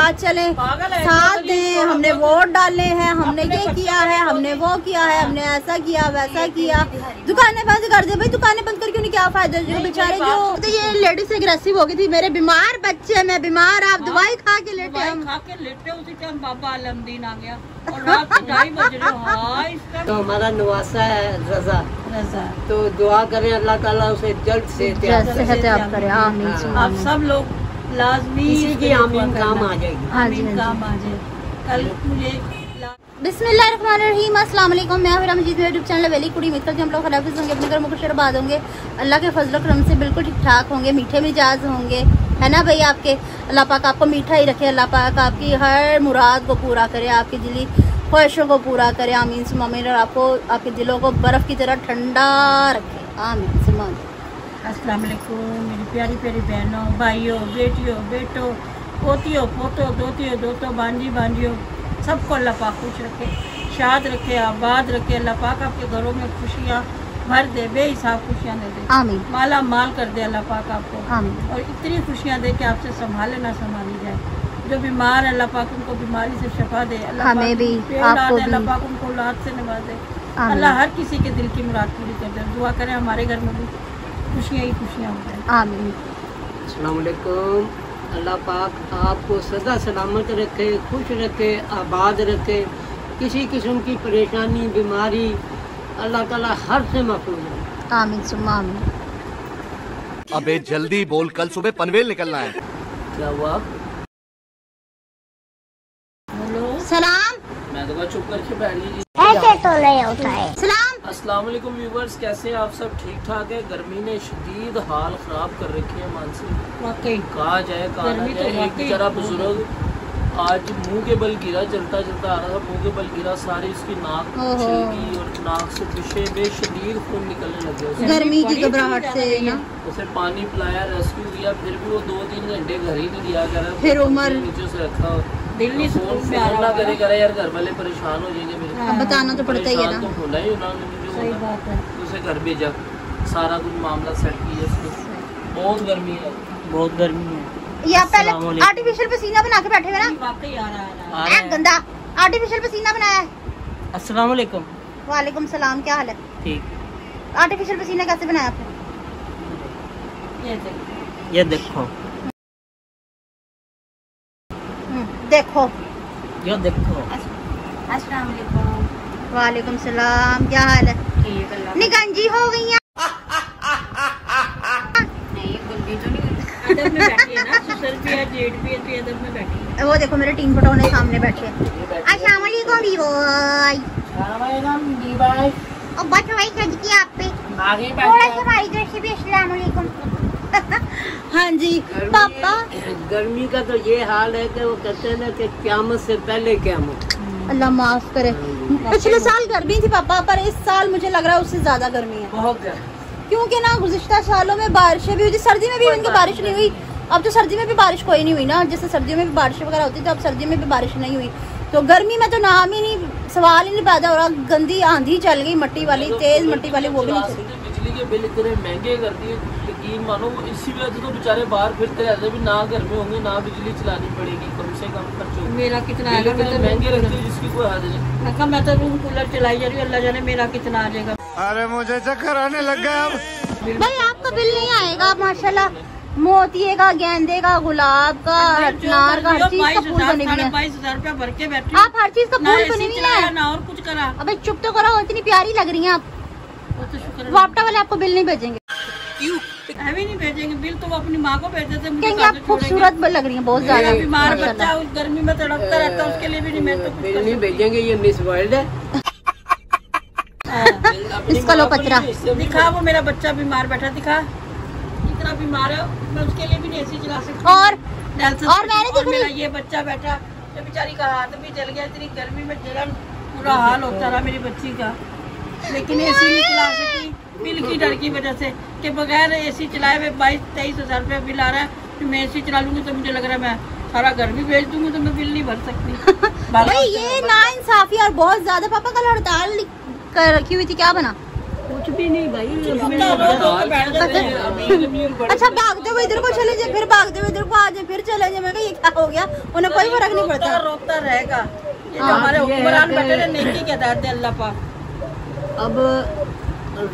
साथ चले, साथ दें, हमने वोट डालने हैं, हमने ये किया है, हमने वो किया है, हमने ऐसा किया वैसा किया। दुकानें बंद कर दे भाई, दुकानें बंद करके उन्हें क्या फायदा, जो बेचारे जो तो ये लेडीज एग्रेसिव हो गई थी, मेरे बीमार बच्चे, मैं बीमार, आप दवाई खा के लेटे उसी टाइम बाबा अलमदीन आ गया और रात के 2:30 बज रहे। तो हमारा नवासा है रजा, तो दुआ करें अल्लाह ताला उसे जल्द से सेहत करे। आमीन। आप सब लोग लाजमी किसी की आमीन काम आ जाएगी, आमीन काम आ जाए। कल मुझे बिस्मिल्लाहिर्रहमानिर्रहीम, अस्सलाम वालेकुम। मैं हूं मजीद, यूट्यूब चैनल वेली कुड़ी उम्मीद करती हूं हम लोग खराफिज होंगे, अपने घर में खुशरबाद होंगे, अल्लाह के फजल करम से बिल्कुल ठीक ठाक होंगे, मीठे मिजाज होंगे, है ना भाई। आपके अल्लाह पाक आपको मीठा ही रखे, अल्लाह पाक आपकी हर मुराद को पूरा करे, आपकी दिली ख्वाहिशों को पूरा करे। आमीन सुम्मा आमीन। और आपको आपके दिलों को बर्फ की तरह ठंडा रखे। आमीन सुम्मा आमीन। अस्सलाम वालेकुम मेरी प्यारी प्यारी बहनों, भाइयों, बेटियों, बेटों, पोतियों, पोतों, दोतियों, दोतों, बांजी बांजियों, सबको अल्लाह पाक खुश रखे, शाद रखे, आबाद रखे। अल्लाह पाक आपके घरों में खुशियाँ भर दे, बेहिसाब खुशियाँ दे दे, आमीन। माला माल कर दे अल्लाह पाक आपको, आमीन। और इतनी खुशियाँ दे कि आपसे संभाले ना संभाली जाए। जो बीमार है अल्लाह पाक उनको बीमारी से शफा दे, हमें भी, आपको भी। अल्लाह पाक उनको औलाद से नवाजे, अल्लाह हर किसी के दिल की मुराद पूरी कर दे। दुआ करें हमारे घर में भी खुशियाँ ही खुशियाँ हो जाए। आमीन। अस्सलाम वालेकुम। अल्लाह पाक आपको सदा सलामत रखे, खुश रखे, आबाद रखे, किसी किस्म की परेशानी बीमारी अल्लाह ताला हर से महफूज रखे। आमीन सुम्मा आमीन। अबे जल्दी बोल, कल सुबह पनवेल निकलना है। क्या हुआ? सलाम। मैं तो चुप करके बैठ गई। ऐसे तो नहीं होता है। सलाम। अस्सलाम वालेकुम व्यूवर्स, कैसे हैं आप सब? ठीक ठाक है। गर्मी ने शदीद हाल खराब कर रखी है मानसी, वाकई कहा जाए कहा ना जाए। एक बेचारा बुजुर्ग आज मुंह के बल गिरा, चलता चलता आ रहा था, मुंह के बल गिरा, सारी उसकी नाक छिल गई और नाक से पीछे बेशदीद खून निकलने लग गया। गर्मी की घबराहट से ना उसे पानी पिलाया, रेस्क्यू किया, फिर भी वो 2-3 घंटे घर ही नहीं गया। कह रहा फिर उम्र नीचे से रखा, दिल नहीं फोन ना करे करे यार, घर वाले परेशान हो जाएंगे मेरे। अब बताना तो पड़ता ही है ना। तो होना ही उन्होंने मुझे, सही बात है। उसे घर भेजा, सारा कुछ मामला सेट किया उसको। बहुत गर्मी है, बहुत गर्मी है। या पहले आर्टिफिशियल पसीना बना के बैठे हुए ना, वाकई आ रहा है। गंदा आर्टिफिशियल पसीना बनाया है। अस्सलाम वालेकुम। वालेकुम सलाम, क्या हाल है? ठीक। आर्टिफिशियल पसीना कैसे बनाया आपने? ये देखो देखो ये देखो। अस्सलाम वालेकुम। वालेकुम सलाम, क्या हाल है? ठीक है। निगंजी हो गई हैं। नहीं गुल्ली तो नहीं, अदब में बैठी है ना, ससुर भी है, जेठ भी है, तो अदब में बैठी है। वो देखो मेरे टीम पटोने सामने बैठे हैं। अस्सलाम वालेकुम दी भाई। और बच भाई कर दी आप पे थोड़ा सा हमारी तरफ से भी अस्सलाम वालेकुम। हाँ जी पापा। गर्मी का तो ये हाल है कि वो कहते हैं ना कि क़यामत से पहले क़यामत। अल्लाह माफ करे। पिछले साल गर्मी थी पापा, पर इस साल मुझे लग रहा है उससे ज्यादा गर्मी है। बहुत है, क्योंकि ना गुज़िश्ता सालों में बारिशें भी हुई थी, सर्दी में भी इनकी बारिश नहीं हुई। अब तो सर्दी में भी बारिश कोई नहीं हुई ना, जैसे सर्दियों में भी बारिश वगैरह होती थी, अब सर्दी में भी बारिश नहीं हुई, तो गर्मी में तो नाम ही नहीं, सवाल ही नहीं पैदा हो रहा। गंदी आंधी चल गई, मट्टी वाली, तेज मट्टी वाली, वो भी नहीं चली। बिजली के बिल इतने महंगे कर दिए, यकीन मानो इसी वजह से तो बेचारे बाहर फिरते रहते भी, ना घर में होंगे ना बिजली चलानी पड़ेगी, कम से कम खर्च होगा। मेरा कितना आएगा? महंगे रखते हैं जिसकी कोई हद नहीं। मैं तो रूम कूलर चलाई जा रही हूँ, अल्लाह जाने मेरा कितना आ जाएगा। अरे मुझे चक्कर आने लग गया अब। भाई आपका बिल नहीं आएगा माशाल्लाह, मोतिये का, गेंदे का, गुलाब का, हटनार का, हर चीज का फूल बने हुए हैं। 22,000 रुपया भर के बैठी, आप हर चीज का फूल बने हुए हैं ना और कुछ करा। अबे चुप तो करो, इतनी प्यारी लग रही हैं आप। तो शुक्र वापटा वाले आपको बिल नहीं भेजेंगे। हमें नहीं भेजेंगे बिल, तो वो अपनी माँ को भेज देते। कहेंगे आप खूबसूरत लग रही हैं बहुत ज्यादा। बीमार बच्चा उस गर्मी में तड़पता रहता है, उसके लिए भी नहीं, मैं तो बिल नहीं भेजेंगे, ये मिस वर्ल्ड है। इसका लो कचरा दिखा, वो मेरा बच्चा बीमार बैठा, दिखा इतना बीमार है, मैं उसके लिए भी नहीं एसी चला सकती। और मैंने दिख मेरा ये बच्चा बैठा, ये बेचारी का हाथ भी जल गया, इतनी गर्मी में जलन, पूरा हाल होता रहा मेरी बच्ची का, लेकिन एसी नहीं चला सकी बिल की डर की वजह से, कि बगैर एसी चलाए हुए 22-23 हज़ार रुपया बिल आ रहा है। फिर मैं एसी चला लूंगी तो मुझे लग रहा है मैं सारा घर भी भेज दूंगी, तो मैं बिल नहीं भर सकती। भाई ये नाइंसाफी और बहुत ज्यादा। पापा कल हड़ताल कर रखी हुई थी, क्या बना? कुछ भी नहीं भाई, अच्छा भागते हुए इधर को चले जाए, फिर भागते हुए इधर को आ जाए, फिर चले जाए। मैं कहा ये क्या हो गया, उन्हें कोई फर्क नहीं पड़ता। रोकता रहेगा ये जो हमारे हुक्मरान बैठे रहे, नेकी के हिदायत दे अल्लाह पाक। अब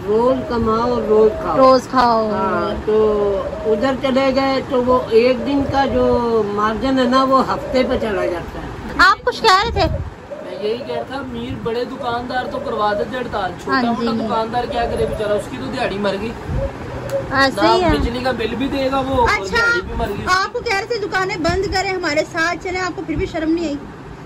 रोज कमाओ रोज खाओ, रोज खाओ। हाँ, तो उधर चले गए तो वो एक दिन का जो मार्जिन है ना वो हफ्ते पे चला जाता है। आप कुछ कह रहे थे? मैं यही कह था, मीर बड़े दुकानदार तो करवा देते हड़ताल, छोटा हाँ मोटा जी। दुकानदार क्या करे बेचारा, उसकी तो दिहाड़ी मर गई, ऐसे ही है। बिजली का बिल भी देगा वो, और अच्छा दिहाड़ी भी मर गई। आपको कह रहे थे दुकानें बंद करें, हमारे साथ चले, आपको फिर भी शर्म नहीं आई?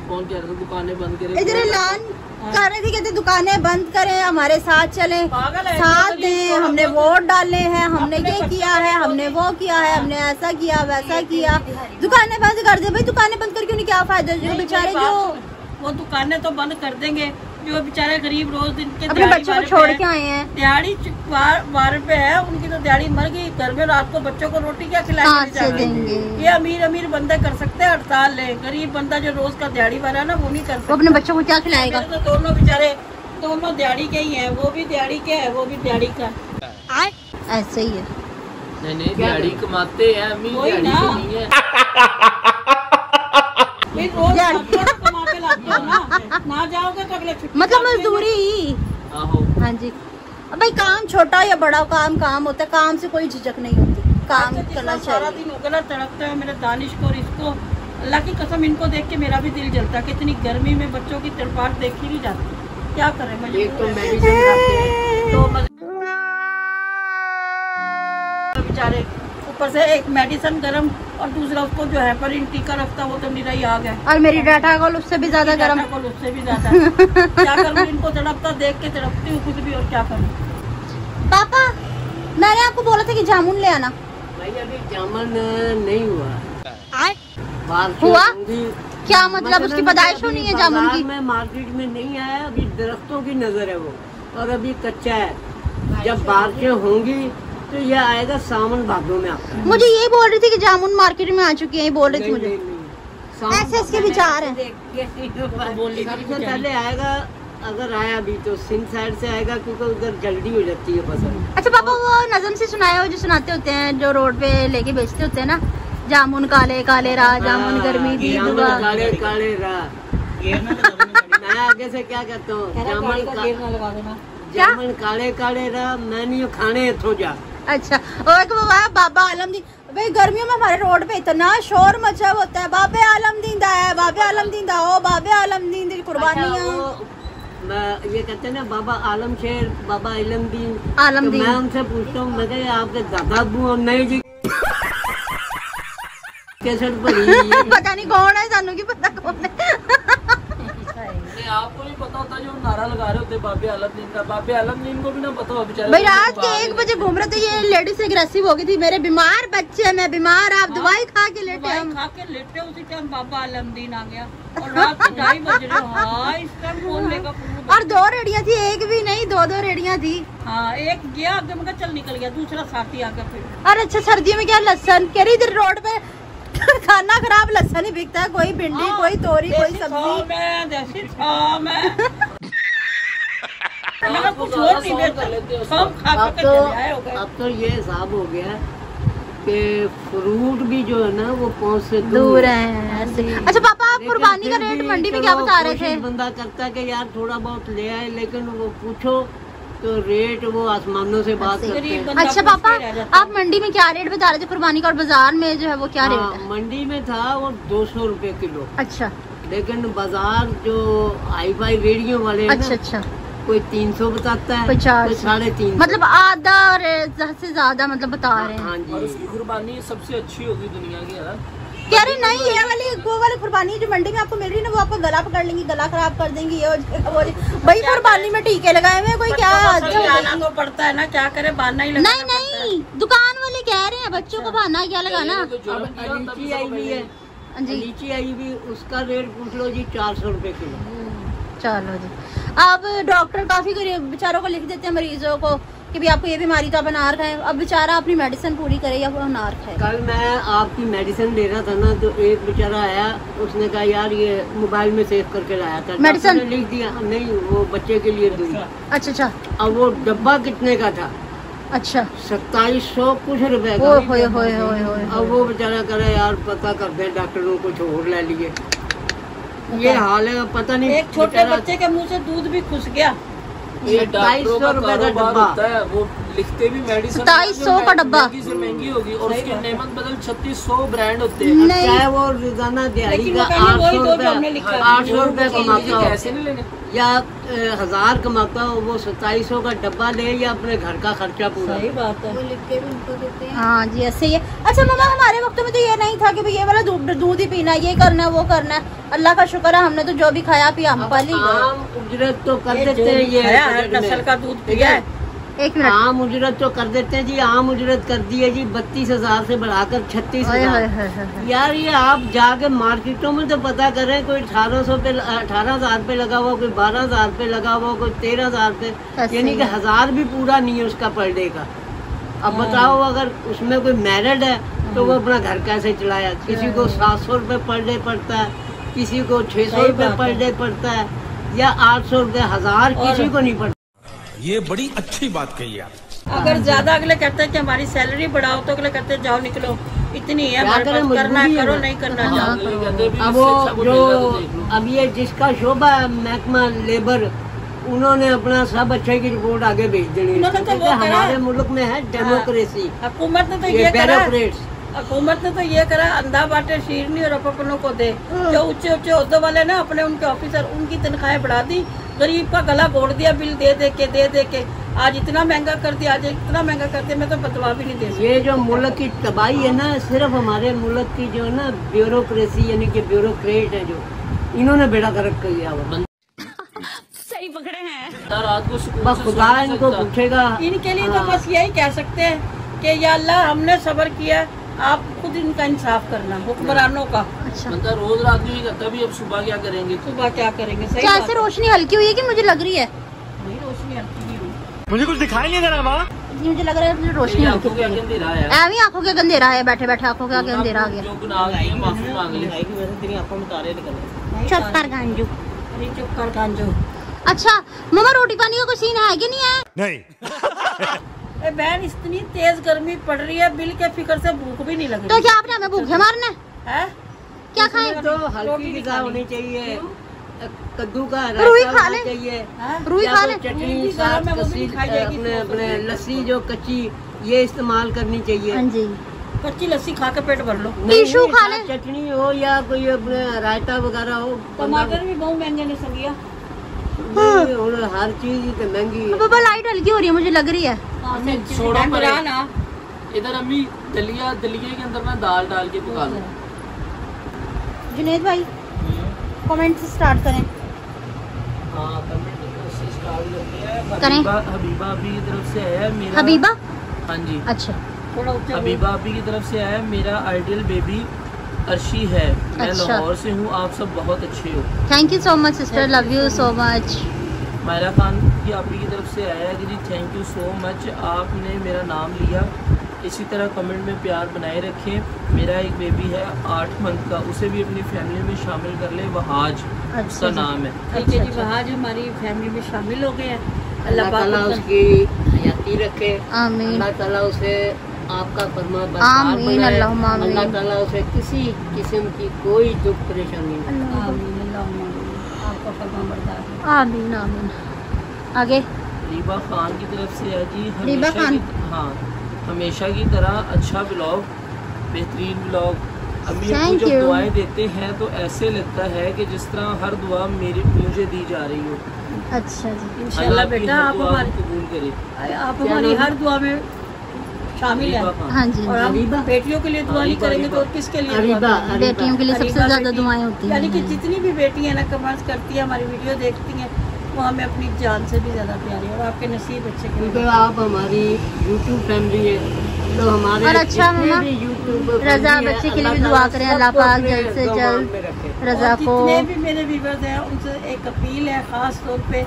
कौन कह रहा था दुकानें बंद करे? इधर ऐलान कर रहे थे, कहते दुकानें बंद करें, हमारे साथ चलें, पागल है, साथ दें, हमने वोट डाले हैं, हमने ये किया है, हमने वो किया है, हमने ऐसा किया वैसा किया। दुकानें बंद कर दे भाई, दुकानें बंद करके उन्हें क्या फायदा, जो बेचारे जो वो दुकानें तो बंद कर देंगे, जो बेचारे गरीब रोज दिन के अपने बच्चों को छोड़ के आए हैं। दिहाड़ी वार पे है, उनकी तो दिहाड़ी मर गई। घर में रात को बच्चों को रोटी क्या कहाँ से खिलाएंगे? देंगे? ये अमीर बंदे कर सकते हैं हड़ताल ले, गरीब बंदा जो रोज का दिहाड़ी वाला है ना वो नहीं कर वो सकता। अपने बच्चों को क्या खिलाएगा? तो दोनों बेचारे दोनों दिहाड़ी के ही है, वो भी दिहाड़ी के है, वो भी दिहाड़ी का। ऐसे ही है। नहीं दिहाड़ी कमाते हैं, अमीर वही दिहाड़ी ना। तो नहीं है। भाई रोज कमा के लाते हो ना जाओगे तो अगले छुट्टी मतलब मजदूरी। आहो। हाँ जी। अब भाई काम छोटा या बड़ा काम होता है, काम से कोई झिझक नहीं होती, काम करना सारा चाहिए। दिन उगला तड़कते हैं मेरे दानिश को और इसको, अल्लाह की कसम इनको देख के मेरा भी दिल जलता है कि इतनी गर्मी में बच्चों की तड़पाहट देखी नहीं जाती। क्या करें एक तो मजबूर है। मेडिसिन खाते हैं, तो बेचारे ऊपर से एक मेडिसिन गरम और दूसरा उसको जो है पर इन टीका रखता, वो तो निरा ही आ गया। और मेरी डाटा कॉल उससे भी ज्यादा गर्म। उससे भी ज्यादा क्या करूँ, इनको तड़पता देख के तड़पती हूँ खुद भी, और क्या करूँ। पापा मैंने आपको बोला था कि जामुन ले आना। भाई अभी जामुन नहीं हुआ, बारिश हुआ? होंगी। क्या मतलब उसकी पैदाइश अभी होनी है जामुन बाजार की? में मार्केट में नहीं आया, अभी दरख्तों की नजर है वो, और अभी कच्चा है। जब बारिशें होंगी तो ये आएगा सावन भादों में आता है। मुझे ये बोल रही थी कि जामुन मार्केट में आ चुकी है, ये बोल रही थी नहीं, मुझे। नहीं, नहीं। सावन ऐसे इसके विचार हैं। सबसे पहले आएगा, अगर आया भी तो सिंध साइड से आएगा, क्योंकि उधर जल्दी हो जाती है फसल। अच्छा पापा वो नज़म से सुनाया हो जो सुनाते होते हैं, जो रोड पे लेके बेचते होते हैं ना, जामुन काले काले रा, जामुन गर्मी दी जामुन दुआ। काले काले रा। मैं आगे से क्या कहता हूँ, जामुन काले काले रा, मैं नहीं खाने इथों जा। अच्छा और एक वो है बाबा आलमदीन। भाई गर्मियों में हमारे रोड पे इतना शोर मचा होता है, बाबे आलमदीन दा है, बाबे आलमदीन दा हो, बाबे आलमदीन दी कुर्बानियां। मैं ये कहते हैं ना बाबा आलम शेर, बाबा आलमदीन। आलमदीन। तो मैं उनसे पूछता हूँ, मैं कहा आपके दादा अबू और नहीं जी कैसेट पर पता नहीं कौन है, सानू की पता कौन है। नहीं आपको नहीं पता होता जो नारा लगा रहे होते बाबे आलमदीन का, बाबे आलमदीन को भी ना पता हो बेचारे। भाई रात के 1 बजे घूम रहे थे, ये लेडीज एग्रेसिव हो गई थी, मेरे बीमार बच्चे, मैं बीमार, आप दवाई खा के लेटे दवाई हम। खा के लेटे, उसी टाइम बाबा आलमदीन आ गया और रात के 2:30 बज रहे। हाँ इस टाइम फोन लेगा और 2 रेडियां थी, एक भी नहीं, 2 रेडियां थी। हाँ एक गया आगे, मगर चल निकल गया, दूसरा साथी आ गया फिर। और अच्छा सर्दियों में क्या लहसन, कह रही इधर रोड पे खाना खराब लहसन ही बिकता है, कोई भिंडी कोई तोरी कोई सब्जी। देसी छाव में मगर कुछ और नहीं बेचते, सब खा खा के चले आए हो गए। अब तो ये हिसाब हो गया कि फ्रूट भी जो है ना वो पहुँच से दूर है ऐसे। अच्छा पापा आप लेकिन कुर्बानी का फिर रेट भी मंडी में चलो क्या बता रहे कोशिश थे? बंदा करता है कि यार थोड़ा बहुत ले आए, लेकिन वो पूछो तो रेट वो आसमानों से बात करते गरीब हैं। बंदा अच्छा पूछ पापा के रह जाता है। आप मंडी में क्या रेट बता रहे थे कुर्बानी का, और बाजार में जो है वो क्या रेट हाँ, है? मंडी में था वो 200 रुपए किलो, अच्छा लेकिन बाजार जो हाई फाई रेडियो वाले हैं अच्छा ना, अच्छा कोई 300 बताता है, 50 कोई 350। मतलब आधा से ज्यादा मतलब बता रहे हैं। हाँ और जी। उसकी कुर्बानी सबसे अच्छी होगी दुनिया की यार। कह रहे नहीं ये वाली वो वाली कुर्बानी जो मंडी में आपको मिल रही है ना, वो आपको गला पकड़ लेंगी, गला खराब कर देंगी, ये हो जाएगा, वो हो जाएगा। भाई कुर्बानी में टीके लगाए हुए हैं, कोई क्या बच्चों को आना तो पड़ता है ना, क्या करे, बहाना ही लगाना नहीं नहीं दुकान वाले कह रहे हैं बच्चों को बहाना क्या लगाना। तो जो अब किया तभी लीची तो आई हुई है, हाँ जी लीची आई भी, उसका रेट पूछ लो जी 400 रुपए किलो। चलो जी। अब डॉक्टर काफी गरीब बेचारों को लिख देते हैं मरीजों को कि भी आपको ये बीमारी तो आप अनार खाएं, अब बेचारा अपनी मेडिसिन पूरी करे या वो अनार खाए। कल मैं आपकी मेडिसिन ले रहा था ना, तो एक बेचारा आया, उसने कहा यार ये मोबाइल में सेव करके लाया था, मेडिसिन लिख दिया। नहीं, वो बच्चे के लिए दी। अच्छा। अब वो डब्बा कितने का था? अच्छा, 2700 कुछ रुपए का। अब वो बेचारा करे यार पता कर दे डॉक्टरों, कुछ और ले लिए। ये हाल है, पता नहीं। एक छोटे बच्चे के मुंह से दूध भी घुस गया। ये डॉक्टरों का कारोबार होता है, वो लिखते भी मेडिसिन 2700 का डब्बा महंगी से महंगी होगी, और उसके नेमत बदल 3600 ब्रांड होते हैं। चाहे वो रोजाना दिहाड़ी का 800 रुपए कमाता हो, कैसे नहीं लेंगे, या 1000 कमाता हो, वो 2700 का डब्बा ले या अपने घर का खर्चा पूरा। सही बात है। वो लिख के भी उनको देते हैं। हाँ जी, ऐसे ही है। अच्छा मामा, हमारे वक्त में तो ये नहीं था कि भाई ये वाला दूध ही पीना, ये करना है, वो करना है। अल्लाह का शुक्र है, हमने तो जो भी खाया पिया हम पाली गए। आम उजरत तो कर देते हैं, ये नस्ल का दूध पिया है। एक मिनट, आम उजरत तो कर देते हैं जी, आम उजरत कर दी है जी 32,000 से बढ़ाकर 36,000। यार ये आप जाके मार्केटों में तो पता करें, कोई 1800 पे 18,000 पे लगा हुआ, कोई 12,000 पे लगा हुआ, कोई 13,000 पे, यानी कि 1000 भी पूरा नहीं है उसका पर डे का। अब बताओ अगर उसमें कोई मैरिड है तो वो अपना घर कैसे चलाया? किसी को 700 रुपए पर डे पड़ता है, किसी को 600 रुपए पर डे पड़ता है, या 800 रुपए, 1000 किसी को नहीं पड़ता। ये बड़ी अच्छी बात कही आप। अगर ज्यादा अगले कहते हैं कि हमारी सैलरी बढ़ाओ, तो अगले कहते हैं जाओ निकलो, इतनी है हमारे पास, करना है करो, नहीं करना जाओ। अब वो जो अब ये जिसका शोभा है महकमा लेबर, उन्होंने अपना सब अच्छे की रिपोर्ट आगे भेज देनी है। हमारे मुल्क में है डेमोक्रेसी, हुकूमत ने तो ये करा, हुकूमत ने तो ये करा, अंधा बांटे शीरनी और अपनों को दे। जो ऊंचे ऊंचे ओहदों वाले ना, अपने उनके ऑफिसर, उनकी तनख्वाहें बढ़ा दी, गरीब का गला घोड़ दिया बिल दे दे के। आज इतना महंगा कर दिया, आज इतना महंगा कर दिया, मैं तो बदवा भी नहीं दे सकती। ये जो मुल्क की तबाही है ना, सिर्फ हमारे मुल्क की जो है ना ब्यूरोक्रेसी, यानी कि ब्यूरोक्रेट है, जो इन्होंने बेड़ा गर्क कर दिया हुआ। सही पकड़े हैं। रात को बस खुदा इनको पूछेगा। इनके लिए तो बस यही कह सकते हैं कि या अल्लाह, हमने सब्र किया, आप खुद इनका इंसाफ करना हुक्मरानों का। अच्छा, मतलब रोज रात में ही करता भी, अब सुबह क्या करेंगे? सुबह क्या करेंगे? सही क्या ऐसे रोशनी हल्की हुई है कि मुझे लग रही है? नहीं, रोशनी हल्की नहीं हुई। मुझे कुछ दिखाई नहीं दे रहा माँ। मुझे लग रहा है रोशनी हल्की हुई है। ऐवी आंखों के अंधेरा है, बैठे बैठे आंखों के आगे अंधेरा आ गया। चुप कर गांजू, चुप कर गांजू। अच्छा मम्मा, रोटी पानी का कोई सीन है कि नहीं है? नहीं। बहन, इतनी तेज गर्मी पड़ रही है, बिल के फिक्र से भूख भी नहीं लग रही। तो क्या आपने हमें भूखे मारना है? क्या खाएं? तो हल्की ग़िज़ा होनी चाहिए, कद्दू का रुई खा ले, चाहिए, रुई खा ले, चटनी साथ अपने लस्सी जो कच्ची, ये इस्तेमाल करनी चाहिए। हाँ जी, कच्ची लस्सी खा के पेट भर लो। टिश्यू खा ले, चटनी हो या कोई अपने रायता वगैरह हो। टमाटर भी बहुत महंगे ने सलिया। हर चीज तो महंगी है। पापा लाइट हल्की हो रही है, मुझे लग रही है। इधर अम्मी दलिया के अंदर ना दाल डाल के पका लो। जुनेद भाई कमेंट से स्टार्ट करें। हाँ, कमेंट से स्टार्ट करें। हबीबा अभी की तरफ से आया मेरा। हबीबा? हाँ जी, अच्छा। हबीबा अभी की तरफ से आया, मेरा आइडियल बेबी अर्शी है, मैं अच्छा। लाहौर से हूँ, आप सब बहुत अच्छे हो। Thank you so much sister, love you so much. Myra Khan की आप ही की तरफ से आया कि जी थैंक यू सो मच, आपने मेरा नाम लिया, इसी तरह कमेंट में प्यार बनाए रखें। मेरा एक बेबी है 8 मंथ का, उसे भी अपनी फैमिली में शामिल कर ले, वहाज उसका नाम है। ठीक है जी, वहाज हमारी फैमिली में शामिल हो गए हैं। अल्लाह ताला उसकी हयाती रखे, आमीन। अल्लाह ताला उसे आपका फरमा आमीन, अल्लाहुम्मा आमीन। अल्लाह ताला उसे किसी किस्म की कोई दुख परेशानी नहीं। आमीन, अल्लाहुम्मा आमीन। आपका फरमाबरदार है। आमीन आमीन। आगे रीबा खान की तरफ से है जी, रीबा हमेशा खान। हाँ, हमेशा की तरह अच्छा ब्लॉग, बेहतरीन ब्लॉग। अभी Thank आपको जब you। दुआएं देते हैं तो ऐसे लगता है कि जिस तरह हर दुआ मुझे दी जा रही हो। अच्छा जी, इंशाल्लाह बेटा, आप हमारी कबूल करे। आप हमारी हर दुआ में शामिल है। हाँ जी, और हम बेटियों के लिए दुआ नहीं करेंगे तो किसके लिए दुआ करेंगे? बेटियों के लिए सबसे अरीबा ज्यादा बेटी, दुआएं होती हैं। यानी कि जितनी भी बेटी है ना कमेंट्स करती है, हमारी वीडियो देखती हैं, वो हमें अपनी जान से भी ज्यादा प्यारी है। और आपके नसीब अच्छे के क्योंकि आप हमारी यूट्यूब फैमिली है, तो हमारे और अच्छा मम्मा, यूट्यूब रजा बच्चे के लिए भी दुआ करें, अल्लाह पाक जल्द से जल्द रजा को। जितने भी मेरे व्यूअर्स हैं उनसे एक अपील है खास तौर पे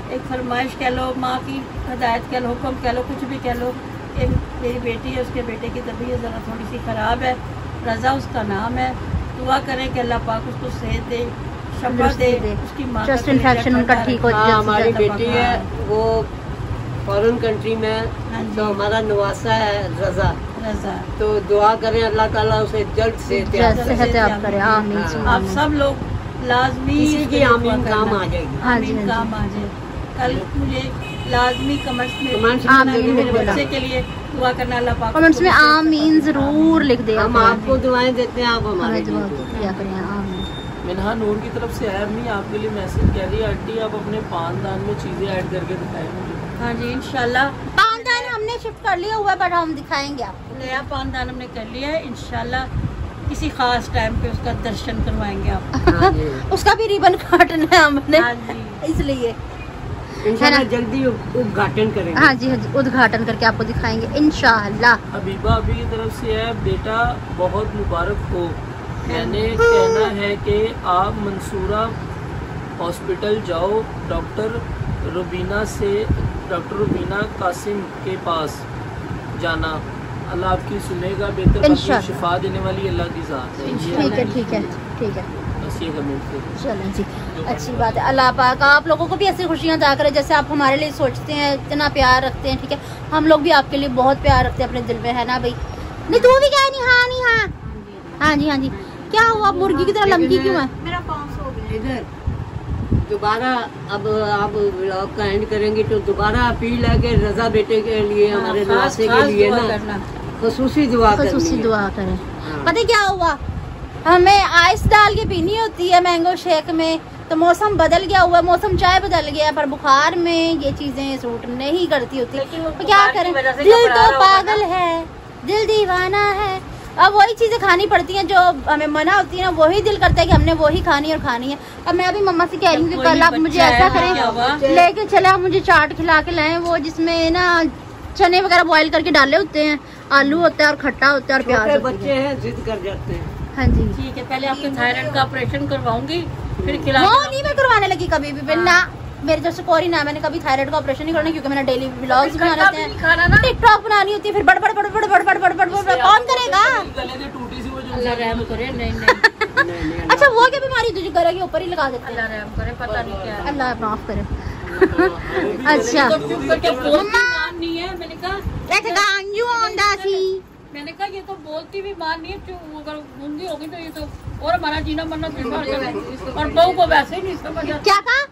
एक फरमाइश कह लो, माँ की हदायत कह लो, हुक्म कह लो, कुछ भी कह लो। कि मेरी बेटी है, उसके बेटे की तबीयत ज़रा थोड़ी सी ख़राब है, रज़ा उसका नाम है, दुआ करें कि अल्लाह पाक उसको सेहत दे, शफा दे, उसकी माँ का चेस्ट इन्फेक्शन उनका ठीक हो जाए। हमारी बेटी है वो फॉरेन कंट्री में, हाँ जी। तो हमारा नवासा है रज़ा, रज़ा। तो दुआ करें अल्लाह ताला उसे जल्द से सेहत याब करे, आमीन सुम्मा आप आमीन। सब लोग लाजमी किसी की दुआ आमीन करना। काम आ जाएगी। हाँ जी, आमीन हाँ काम आ जाए। कल मुझे लाजमी कमेंट्स में आमीन मेरे बोला। बच्चे के लिए दुआ करना, अल्लाह पाक कमेंट्स में उसको आमीन जरूर लिख दिया हम आपको दुआएं देते हैं, आप हमारे हमें दुआ लिए दुआ किया करें, आमीन। मिनहा नूर की तरफ से है अम्मी आपके लिए मैसेज, कह रही है आंटी आप अपने पानदान में चीज़ें ऐड करके दिखाएं मुझे। हाँ जी, इंशाल्लाह पानदान हमने शिफ्ट कर लिया हुआ है, बट हम दिखाएंगे आपको। नया पानदान हमने कर लिया है। इंशाल्लाह किसी खास टाइम पे उसका दर्शन करवाएंगे आप। हाँ जी। उसका भी रिबन काटना है हमने, हाँ जी। इसलिए इंशाल्लाह है ना? जल्दी उद्घाटन करेंगे। हाँ जी, हाँ जी, उद्घाटन करके आपको दिखाएंगे इंशाअल्लाह। हबीबा अभी की तरफ से है, बेटा बहुत मुबारक हो। मैंने कहना है कि आप मंसूरा हॉस्पिटल जाओ, डॉक्टर रुबीना कासिम के पास जाना, अल्लाह आपकी सुनेगा, बेहतर इंशाअल्लाह। शिफा देने वाली अल्लाह की ज़ात है। ठीक है, ठीक है, ठीक है, बस ये कमेंट थे। चलें जी, अच्छी बात है। अल्लाह पाक आप लोगों को भी ऐसी खुशियाँ अता करे जैसे आप हमारे लिए सोचते हैं, इतना प्यार रखते हैं। ठीक है, हम लोग भी आपके लिए बहुत प्यार रखते हैं अपने दिल में, है ना भाई? नहीं तू भी क्या है? नहीं हाँ, नहीं हाँ, हाँ जी, हाँ जी। क्या हुआ, मुर्गी की तरह लंबी क्यों है? मेरा 500 हो गया। इधर दोबारा अब आप व्लॉग का एंड करेंगे तो दोबारा अपील है कि रज़ा बेटे के लिए, हमारे नवासे के लिए ना खसूसी दुआ खसूसी करनी है। दुआ करें। हाँ। पता है क्या हुआ, हमें आइस डाल के पीनी होती है मैंगो शेक में, तो मौसम बदल गया हुआ, मौसम चाय बदल गया, पर बुखार में ये चीजें सूट नहीं करती होती। लेकिन वो तो क्या बुखार की करें, वजह से दिल घबरा तो रहा होगा पागल है, दिल दीवाना है। अब वही चीजें खानी पड़ती हैं जो हमें मना होती है ना, वही दिल करता है कि हमने वही खानी और खानी है। अब मैं अभी मम्मा से कह रही हूँ कि कल आप मुझे ऐसा करें, लेके चले आप मुझे चाट खिला के लाएं, वो जिसमें ना चने वगैरह बॉईल करके डाले होते हैं, आलू होता है और खट्टा होता है और प्याज छोटे होती बच्चे है। हैं, जिद कर जाते हैं। हाँ जी, ठीक है, पहले आपके थायराइड का ऑपरेशन करवाऊंगी, फिर खिला वो नहीं मैं करवाने लगी कभी भी ना, मेरे जैसे कोरी ना, मैंने कभी थायराइड का ऑपरेशन नहीं करना, क्योंकि मैंने डेली व्लॉग्स बनाने होते हैं, टिकटॉक बनानी होती है, फिर बड़ बड़ बड़ बड़ बड़ बड़ बड़ बड़ बड़ कौन करेगा? गले से टूटी सी वो जो अल्लाह रहम करे। नहीं नहीं, अच्छा वो क्या बीमारी तुझे करेगी, ऊपर ही लगा देते हैं। अल्लाह रहम करे, पता नहीं क्या है। अल्लाह माफ करे। अच्छा तो चुप करके बोलती मान नहीं है। मैंने कहा ये तो बोलती भी मान नहीं है, क्यों अगर गूंगी होगी तो ये तो और हमारा जीना मरना दुश्मन करेगी, और बहू को वैसे ही नहीं समझ आता। क्या कहा,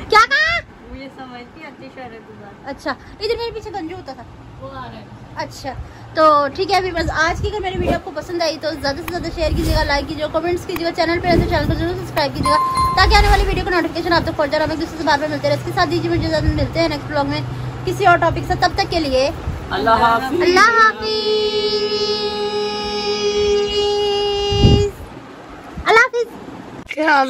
क्या कहा? ये समझती अच्छी शहर की बात। अच्छा इधर मेरे पीछे गंजू होता था। वो आ रहा है। अच्छा तो ठीक है, अभी बस आज की अगर मेरी वीडियो आपको पसंद आई तो ज़्यादा से ज़्यादा शेयर कीजिएगा, लाइक कीजिएगा, कमेंट्स कीजिएगा, चैनल पे है तो चैनल को जरूर सब्सक्राइब कीजिएगा, ताकि आने वाली वीडियो का नोटिफिकेशन आप तक पहुंच जाए। हम एक दूसरे से बार बार मिलते रहे। इसके साथ दीजिए मुझे ज़्यादा मिलते हैं नेक्स्ट ब्लॉग में किसी और टॉपिक से। तब तक के लिए अल्लाह हाफिज़। अल्लाह हाफिज़। अल्लाह हाफिज़। क्या